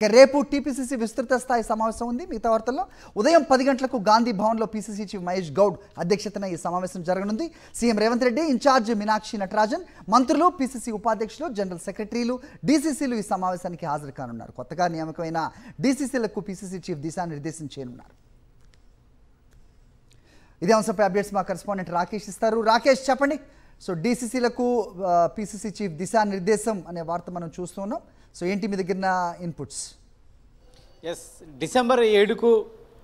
రేపు టీపీసీసీ విస్తృత స్థాయి సమావేశం ఉంది. మిగతా వార్తల్లో ఉదయం 10 గంటలకు గాంధీ భవన్లో పీసీసీ చీఫ్ మహేష్ గౌడ్ అధ్యక్షతన ఈ సమావేశం జరగనుంది. సీఎం రేవంత్ రెడ్డి, ఇన్ఛార్జ్ మీనాక్షి నటరాజన్, మంత్రులు, పీసీసీ ఉపాధ్యక్షులు, జనరల్ సెక్రటరీలు, డీసీసీలు ఈ సమావేశానికి హాజరు కానున్నారు. కొత్తగా నియామకమైన డీసీసీలకు పీసీసీ చీఫ్ దిశానిర్దేశం చేయనున్నారు. ఇదే అంశంపై అప్డేట్స్ మా కరెస్పాండెంట్ రాకేష్ ఇస్తారు. రాకేష్, చెప్పండి. సో డీసీసీలకు పీసీసీ చీఫ్ దిశానిర్దేశం అనే వార్త మనం చూస్తున్నాం. సో ఏంటి మీ దగ్గర ఇన్పుట్స్? డిసెంబర్ 7కు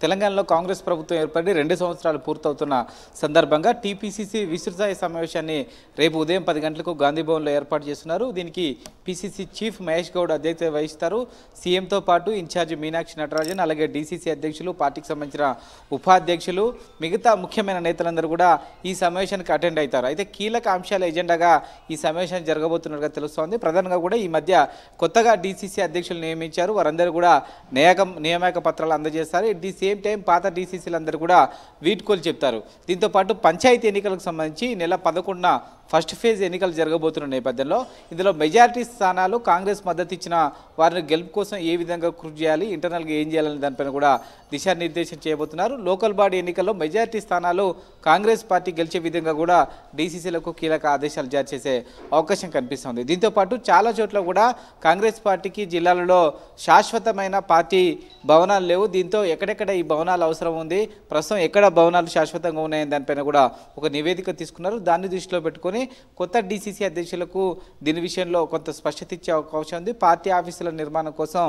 తెలంగాణలో కాంగ్రెస్ ప్రభుత్వం ఏర్పడి 2 సంవత్సరాలు పూర్తవుతున్న సందర్భంగా టీపీసీసీ విస్తృత సమావేశాన్ని రేపు ఉదయం 10 గంటలకు గాంధీ భవన్లో ఏర్పాటు చేస్తున్నారు. దీనికి పీసీసీ చీఫ్ మహేష్ గౌడ్ అధ్యక్షత వహిస్తారు. సీఎంతో పాటు ఇన్ఛార్జ్ మీనాక్షి నటరాజన్, అలాగే డీసీసీ అధ్యక్షులు, పార్టీకి సంబంధించిన ఉపాధ్యక్షులు, మిగతా ముఖ్యమైన నేతలందరూ కూడా ఈ సమావేశానికి అటెండ్ అవుతారు. అయితే కీలక అంశాల ఎజెండాగా ఈ సమావేశాన్ని జరగబోతున్నట్టుగా తెలుస్తోంది. ప్రధానంగా కూడా ఈ మధ్య కొత్తగా డీసీసీ అధ్యక్షులు నియమించారు. వారందరూ కూడా నియామక పత్రాలు అందజేస్తారు. సేమ్ టైం పాత డీసీసీలందరూ కూడా వీడ్కోలు చెప్తారు. దీంతోపాటు పంచాయతీ ఎన్నికలకు సంబంధించి నెల 11న ఫస్ట్ ఫేజ్ ఎన్నికలు జరగబోతున్న నేపథ్యంలో ఇందులో మెజారిటీ స్థానాలు కాంగ్రెస్ మద్దతు ఇచ్చిన వారిని గెలుపు కోసం ఏ విధంగా కృషి చేయాలి, ఇంటర్నల్గా ఏం చేయాలని దానిపైన కూడా దిశానిర్దేశం చేయబోతున్నారు. లోకల్ బాడీ ఎన్నికల్లో మెజారిటీ స్థానాలు కాంగ్రెస్ పార్టీ గెలిచే విధంగా కూడా డీసీసీలకు కీలక ఆదేశాలు జారీ చేసే అవకాశం కనిపిస్తుంది. దీంతోపాటు చాలా చోట్ల కూడా కాంగ్రెస్ పార్టీకి జిల్లాలలో శాశ్వతమైన పార్టీ భవనాలు లేవు. దీంతో ఎక్కడెక్కడ ఈ భవనాలు అవసరం ఉంది, ప్రస్తుతం ఎక్కడ భవనాలు శాశ్వతంగా ఉన్నాయని దానిపైన కూడా ఒక నివేదిక తీసుకున్నారు. దాన్ని దృష్టిలో పెట్టుకొని కొత్త డీసీసీ అధ్యక్షులకు దీని విషయంలో కొంత స్పష్టత ఇచ్చే అవకాశం ఉంది. పార్టీ ఆఫీసుల నిర్మాణం కోసం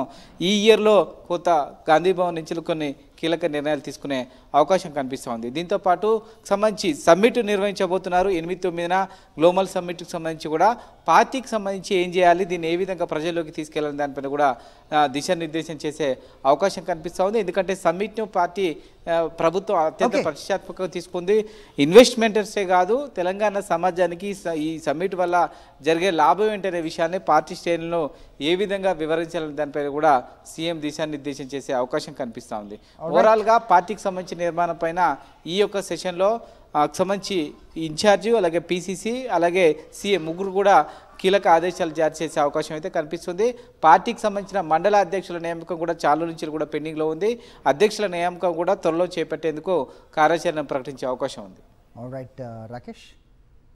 ఈ ఇయర్లో కొత్త గాంధీ భవన్ నుంచి కొన్ని కీలక నిర్ణయాలు తీసుకునే అవకాశం కనిపిస్తోంది. దీంతోపాటు సంబంధించి సమ్మిట్ నిర్వహించబోతున్నారు. 8-9న గ్లోబల్ సమ్మిట్కి సంబంధించి కూడా పార్టీకి సంబంధించి ఏం చేయాలి, దీన్ని ఏ విధంగా ప్రజల్లోకి తీసుకెళ్లాలని దానిపైన కూడా దిశానిర్దేశం చేసే అవకాశం కనిపిస్తోంది. ఎందుకంటే సమ్మిట్ను పార్టీ ప్రభుత్వం అత్యంత ప్రతిష్టాత్మకంగా తీసుకుంది. ఇన్వెస్ట్మెంటర్సే కాదు, తెలంగాణ సమాజానికి ఈ సమ్మిట్ వల్ల జరిగే లాభం ఏంటనే విషయాన్ని పార్టీ శ్రేణులను ఏ విధంగా వివరించాలని దానిపైన కూడా సీఎం దిశానిర్దేశం చేసే అవకాశం కనిపిస్తూ ఉంది. ఓవరాల్గా పార్టీకి సంబంధించిన నిర్మాణం పైన ఈ యొక్క సెషన్లో సంబంధించి ఇన్ఛార్జి, అలాగే పీసీసీ, అలాగే సీఎం ముగ్గురు కూడా కీలక ఆదేశాలు జారీ చేసే అవకాశం అయితే కనిపిస్తుంది. పార్టీకి సంబంధించిన మండల అధ్యక్షుల నియామకం కూడా చాలా నుంచి కూడా పెండింగ్లో ఉంది. అధ్యక్షుల నియామకం కూడా త్వరలో చేపట్టేందుకు కార్యాచరణ ప్రకటించే అవకాశం ఉంది. All right Rakesh.